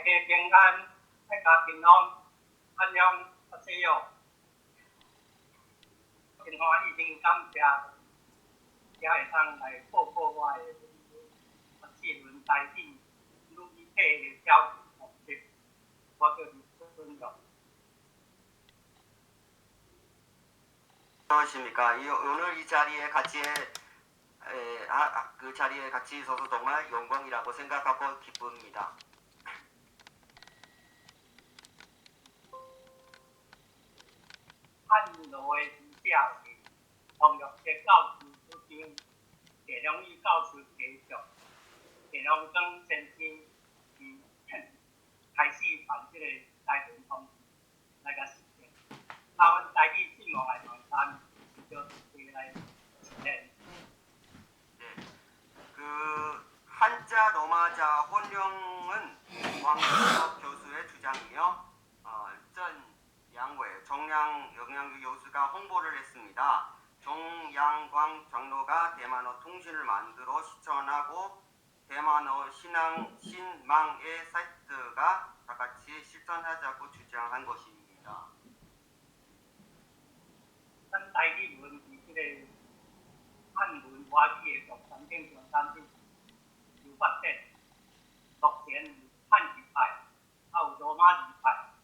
家平安，大家平安，安阳阿西哟，真欢喜，真感谢，才会当来报告我的4轮台顶女体的挑战成绩，我叫李尊荣。 안녕하십니까. 오늘 이 자리에 같이 그 자리에 같이 있어서 정말 영광이라고 생각하고 기쁩니다. 한로의 주자의 동력제教师之间，给容易教师继续，给容更先进与开始办这个台轮通那个事情。他们台语新闻来网站就回来实现。 그 한자 로마자 혼용은 왕덕 교수의 주장이며 전 양회 정량 영양교 교수가 홍보를 했습니다. 정양광 장로가 대만어 통신을 만들어 실천하고 대만어 신망의 사이트가 다 같이 실천하자고 주장한 것입니다. 咱台语文是这个汉文话语的重点上产品有发展，目前有汉字派，还有罗马字派，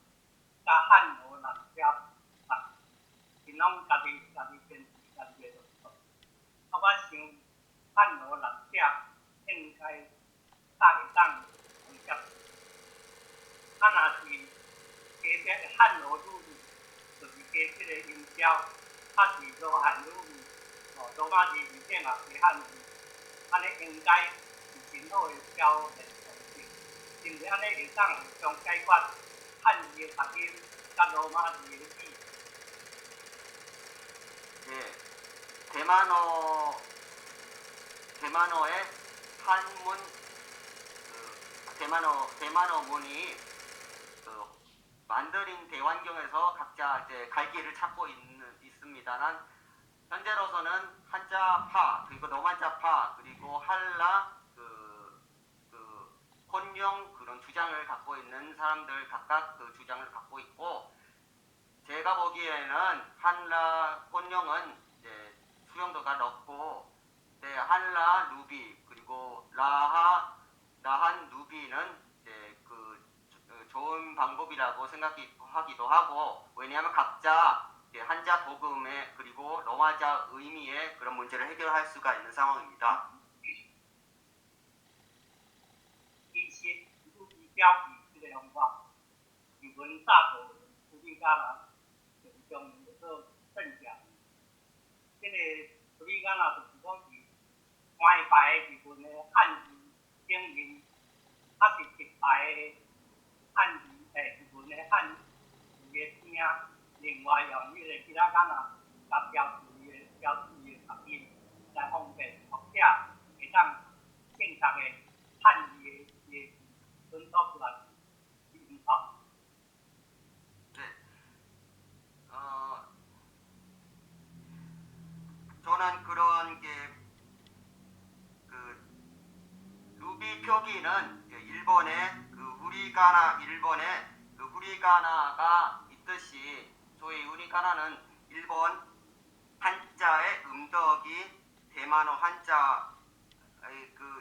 加汉罗两家派，因拢家己坚持家己的做。啊，我想汉罗两家应该大会当同接。啊，若是加这汉罗语，就是加这个音调。 啊，是罗汉语，罗马字字典啊，是汉字，安尼应该是真好的表现方式，是毋是安尼会当将解决汉字的读音甲罗马字的字？ 예, 대만어의 한문 대만어 문이 만더린 대환경에서 각자 이제 갈 길을 찾고 있습니다만 현재로서는 한자파 그리고 노만자파 그리고 한라 혼용 그런 주장을 갖고 있는 사람들 각각 그 주장을 갖고 있고 제가 보기에는 한라 혼용은 이제 수용도가 높고 한라 루비 그리고 라한 루비는 이제 좋은 방법이라고 생각하기도 하고 왜냐하면 각자 한자 도금의 그리고 로마자 의미의 그런 문제를 해결할 수가 있는 상황입니다. 其实语表记这个方法，语文大头处理干嘛？就是将有个正讲，这个处理干嘛就是讲是歪排语文的汉字定义，它是直排的。 汉字语文的汉字的听，另外用迄个其他讲啊，甲标注的读音来方便读者会当正确的汉字的分读出来音法。 네, 저는 그런 루비 표기는 일본의 일본의 후리가나가 있듯이 소위 후리가나는 일본 한자의 음덕이 대만어 한자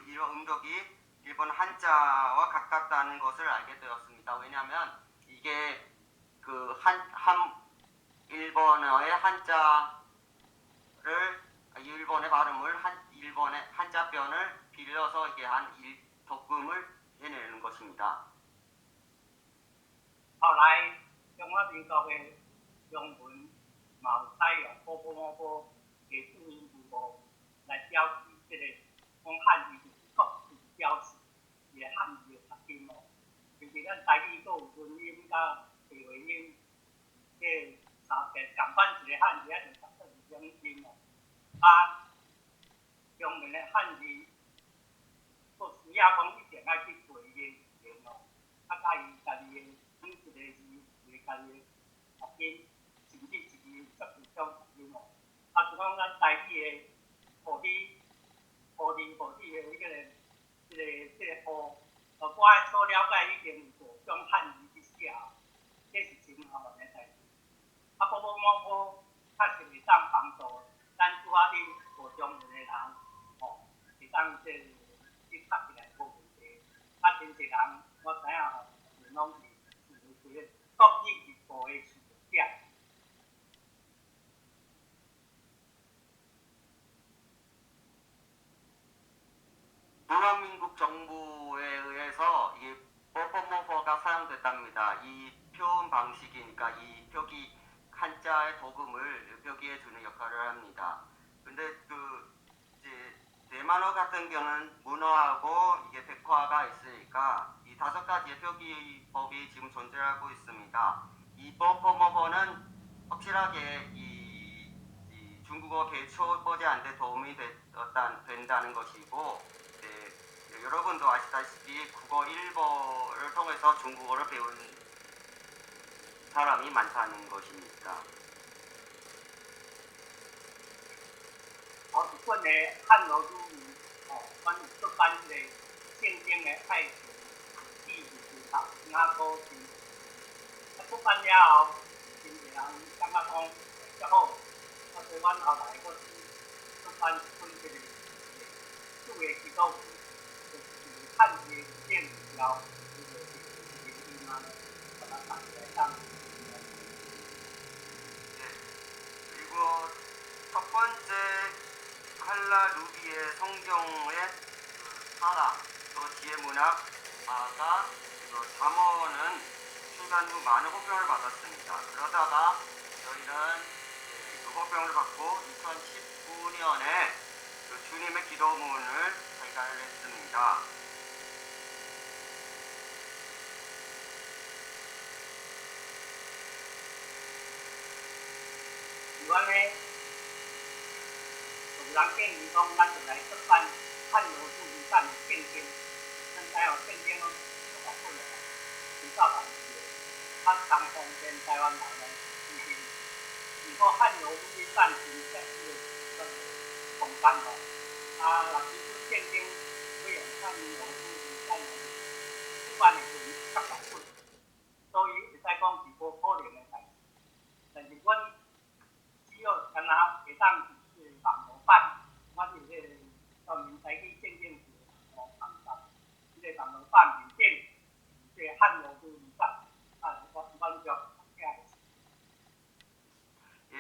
이런 음덕이 일본 한자와 가깝다는 것을 알게 되었습니다. 왜냐하면 이게 일본어의 한자를 일본의 발음을 일본의 한자변을 빌려서 이게 독음을 해내는 것입니다. 后来中华民国的中文嘛有采用波的注音符号来标示这个讲汉字就是国字标示伊的汉字的读音哦。就是咱台语佫有文音甲地位音，这相反一个汉字啊就12种音哦。啊，中文的汉字，佫需要讲一定爱去背伊的音哦，啊，甲伊家己的。 一个字一个家己读音，甚至一字12种读音哦。啊，就讲咱台语的护理的迄个我所了解已经有种汉语去写，这是真麻烦的代志。啊，某某确实会当帮助咱拄仔日学中文的人，吼，会当去读起来无问题。啊，真侪人我知影吼，拢是属于国语日报的书写。중화민국 정부에 의해서 이 뽀뽀모퍼가 사용됐답니다. 이 표현 방식이니까 이 표기 한자의 도금을 표기해 주는 역할을 합니다. 근데 이제 대만어 같은 경우는 문어하고 이게 백화가 있으니까 이 5가지의 표기법이 지금 존재하고 있습니다. 이 뽀뽀모퍼는 확실하게 이 중국어 개초 버전한테 도움이 된다는 것이고, 여러분도 아시다시피 국어 1버를 통해서 중국어를 배운 사람이 많다는 것입니다. 一本的汉罗语关于这班的现今的爱情、地理学、新加坡是，啊，出版了后，真侪人感觉讲较好，啊，所以阮后来佫出版一本这个数的基督徒，就是汉字的变调，就是原因啊，把它摆在上。 그리고 첫 번째 한라 루비의 성경의 사라, 또 지혜문학, 아가, 그리고 잠언은 출간 후 많은 호평을 받았습니다. 그러다가 저희는 그 호평을 받고 2019년에 주님의 기도문을 발간을 했습니다. 이번에人建议讲，咱就来出版汉罗书语版的圣经，现在圣经都学过了，比较难学，它常方便台湾人的书如果汉罗书语版真正是同感的，啊，若是说圣经要用汉罗书语版的出版的时阵较难出，所以会使讲是无可能的代志。但是阮只要敢若会当是网络版，我是迄个专门采去圣经是网站，迄个网络版面顶，即个汉罗书语版，啊，我就예,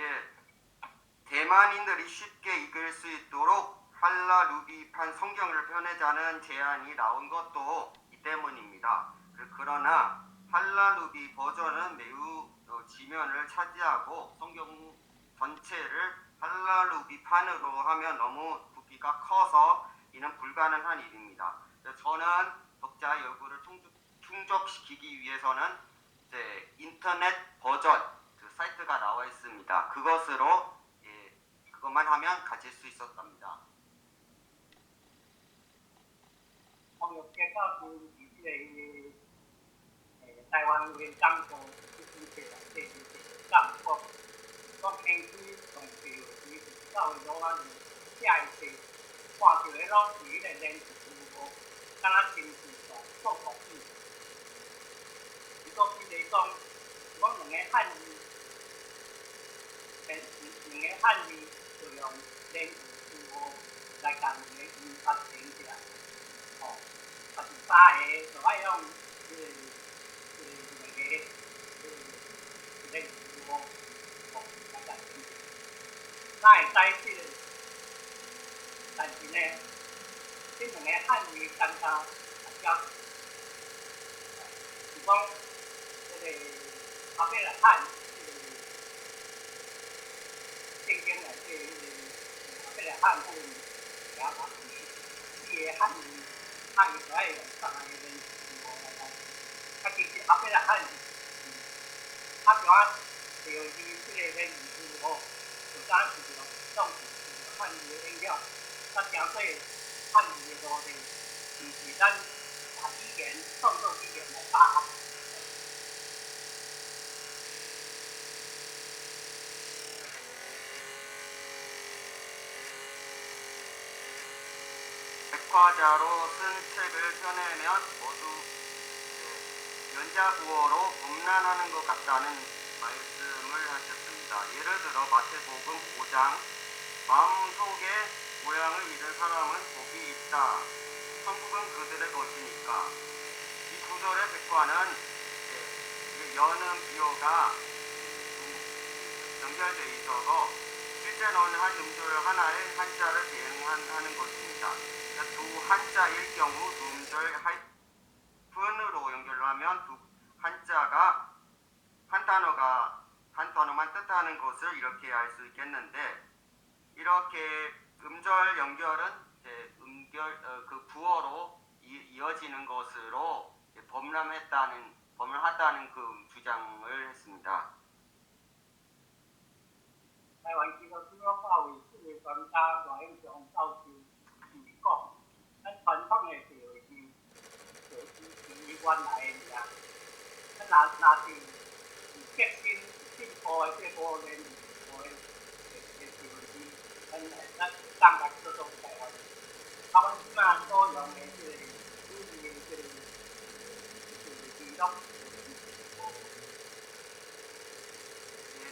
대만인들이 쉽게 읽을 수 있도록 한라 루비판 성경을 펴내자는 제안이 나온 것도 이 때문입니다. 그러나 한라 루비 버전은 매우 지면을 차지하고 성경 전체를 한라 루비판으로 하면 너무 부피가 커서 이는 불가능한 일입니다. 저는 독자 요구를 충족시키기 위해서는 이제 인터넷 버전 사이트가 나와 있습니다. 그것으로 그것만 하면 가질 수 있었답니다. 我有介绍是即个台湾原党部就是这个党部，我平时从ปี时到罗马下一次看到的老师的连字符号，敢若真是错错字。如果比如讲，我两个汉字，两个汉字就用连字符号来甲两个音发连起来，哦，啊是三个就爱用两个连字符号，哦来甲连起来。 咱会使即个，但是呢，这两个汉字相差比较，是讲这个后尾来汉，这个圣经内底后尾来汉这个也嘛是，四个汉字，汉字就爱用三个连字符号来讲，啊其实后尾来汉，啊像啊第二字这个连字符号。 就咱是着种是汉字的影响，咱诚说汉字的路径，毋是咱把语言创作语言来把握。 백화자로 쓴 책을 펴내면 모두 연자부어로 범람하는 것 같다는 말씀을 하셨습니다. 예를 들어 마태복음 5장 마음속에 모양을 잃은 사람은 복이 있다. 천국은 그들의 것이니까. 이 구절의 백과는 여는 비어가 연결되어 있어서 실제로는 한 음절 하나에 한자를 대응하는 것입니다. 두 한자일 경우 두 음절 하이픈으로 연결하면 두 한자가 한 단어만 뜻하는 것을 이렇게 알 수 있겠는데, 이렇게 음절 연결은 그 부어로 이어지는 것으로 범람하다는 그 주장을 했습니다. 台湾基督教會是更加來上受教美國，咱傳統嘅教義就是原來嘅呀，咱那是決心進步嘅這個人嘅教義，咱當然這種台灣，台灣基本上都用嘅是主義嘅基督。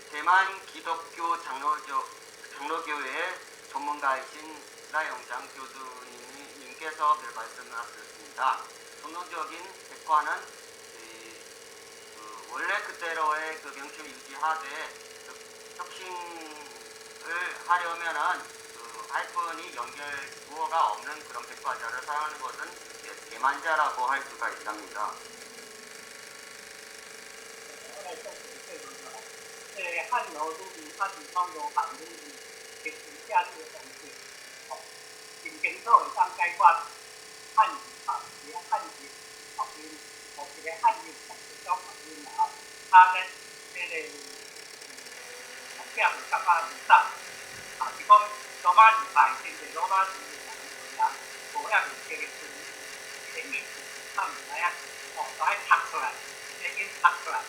대만 기독교 장로교회 전문가이신 나영장 교수님께서 별 말씀을 하셨습니다. 전통적인 백화는 원래 그대로의 그 명칭을 유지하되 혁신을 하려면은 그 하이픈이 연결 부어가 없는 그런 백화자를 사용하는 것은 대만자라고 할 수가 있답니다. 汉楼都是它是创作汉语的价值的东西，真清楚会当解决汉语啊，一个汉语学音，或一个汉语学种学音啊，它咧这个目标是较较明确啊，是讲罗马字派，真正罗马字的人，无遐是这个字，这个意思他唔知啊，都爱读出来，这个读出来，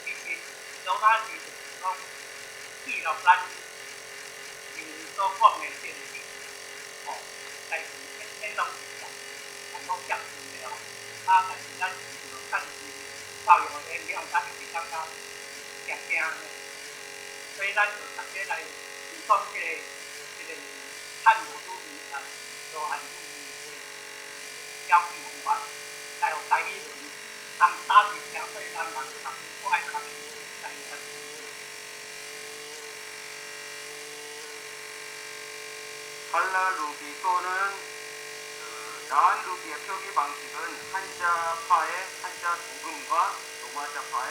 其实罗马字。 讲记录咱人所讲的这个事，但是这种是讲讲讲的哦，但是咱就看是教育的影响，咱是感觉正正的，所以咱就直接来推广这个汉语主义啊，罗汉主义的教育文化，来互台语人当打字相对咱人读我爱读来来。 한라 루비 또는 나한 루비의 표기 방식은 한자파의 한자 도금과 로마자파의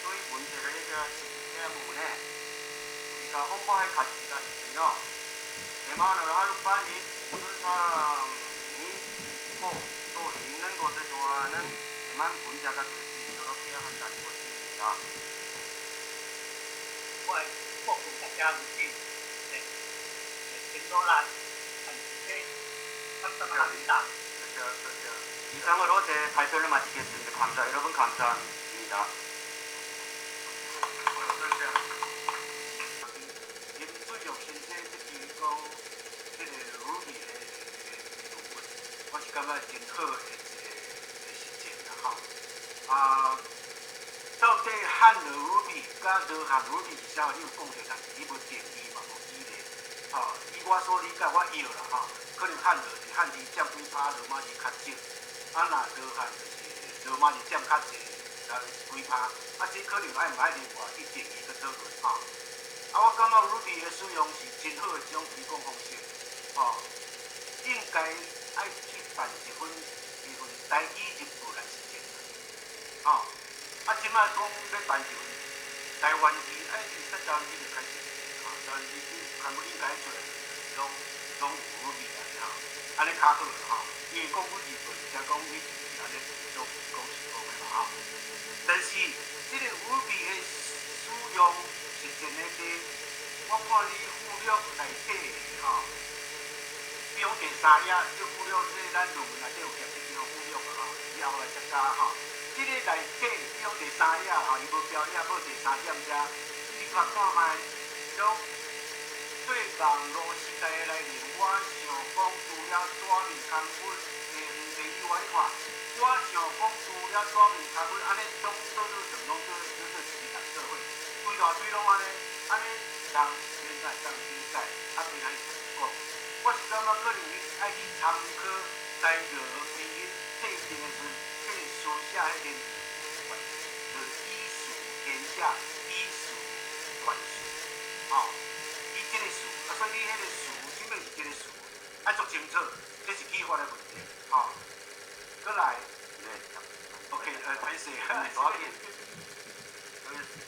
표기 문제를 해결할 수 있기 때문에 우리가 홍보할 가치가 있으며 대만어를 하루빨리 모든 사람이 있고 또 읽는 것을 좋아하는 대만 문자가 될 수 있도록 해야 한다는 것입니다. 我大家如今多啦，감사합니다. 이상으로 제 발표를 마치겠습니다. 여러분 감사합니다. 我是感觉真好的一个实践啦吼。到底汉语语甲罗汉语是啥？你有讲着，但是你无定义嘛，无依例。以我所理解，我晓啦吼。可能汉字是汉字占几趴，罗马字较少。若罗汉就是罗马字占较济，几趴。这可能爱唔爱另外去定义去讨论吼。我感觉语的使用是真好的一种推广方式，应该爱去办一份台语日报来实践。即摆讲要办一份台湾字，13张字就开始台湾字全部应该出来，拢有语来吼，安尼较好啦因为讲语日报，才讲你是安尼做讲是讲的嘛但是这个语的使用实践的我看你附录内底标第3页，这附录这咱论文内底有写这张附录以后来再加这个内底标第3页伊无标页，无第3点遮，你看看卖，讲对网络时代的来临，我想讲除了纸面刊物、地理文化，我想讲除了说明他们安尼总都是成拢做自己社会，规大堆拢安尼，安尼人现在当比赛，啊虽然讲，我是感觉可能爱去参考在个名人制定的时，可能书写迄个就是以史天下，以史传书，哦，以这个史，啊所以你迄个史，什么是这个史？爱做清楚，这是启发的问题，哦。过来 네. 오케이, 다시.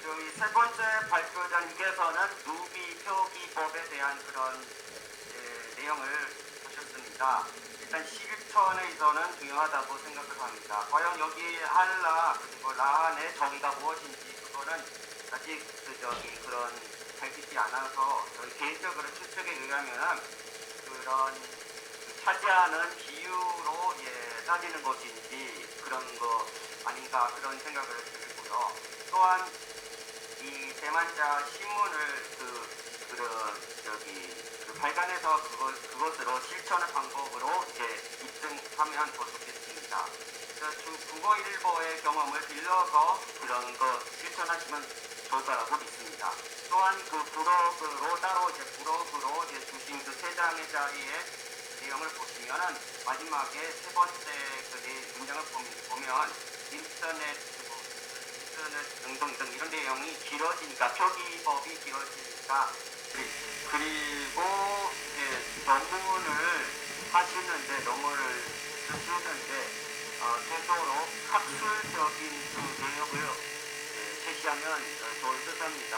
저희 세 번째 발표자님께서는 누비 표기법에 대한 그런 내용을 하셨습니다. 일단 실천에서는 중요하다고 생각을 합니다. 과연 여기 한라 그리고 라한의 정의가 무엇인지 그거는 아직 그런 밝히지 않아서 저희 개인적으로 추측에 의하면은 그런 차지하는 비유로 따지는 것인지 그런 거 아닌가 그런 생각을 들고요. 또한 이 대만자 신문을 발간해서 그것으로 실천의 방법으로 입증하면 더 좋겠습니다. 국어일보의 경험을 빌려서 그런 거 실천하시면 좋을 거라고 믿습니다. 또한 그 브로그로 따로 브로그로 주신 그 세 장의 자리에 내용을 보시면은 마지막에 세 번째 문장을 보면 인터넷 등등 이런 내용이 길어지니까 표기법이 길어지니까 그리고 논문을 하시는데 논문을 쓰시는데 되도록 학술적인 그 내용을 제시하면 좋을 듯합니다.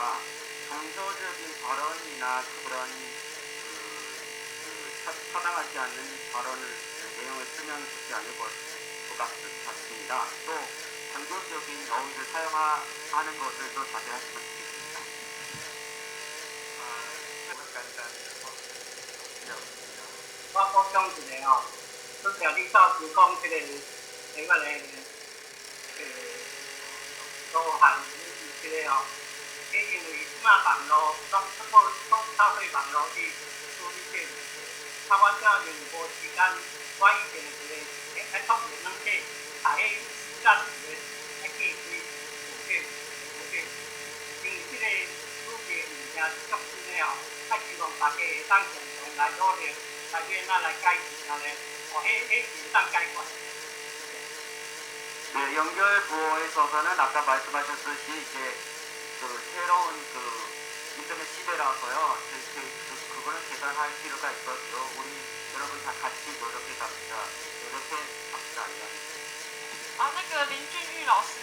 정서적인 발언이나 그런 타당하지 않는 발언을 내용을 쓰면 좋지 않을 것 같습니다. 또 강조적인 어휘를 사용하는 것을 더 자제하시면 좋겠습니다.我补充一下哦，拄条你照顾讲这个路汉这个哦，因为即马网络拢透过网络去处理这个。他我这样无时间，我以前爱创业软体，大迄实战爱去因为这个语言物件是足新的哦，啊希望大家会当共同来努力，来变哪来改善后咧，迄是当解决。 네, 연결 부호에 있어서는 아까 말씀하셨듯이 이제 새로운 인터넷 시대라서요. 그거는 계산할 필요가 있거든요. 우리 여러분 다 같이 노력해 갑시다. 那个林俊玉老师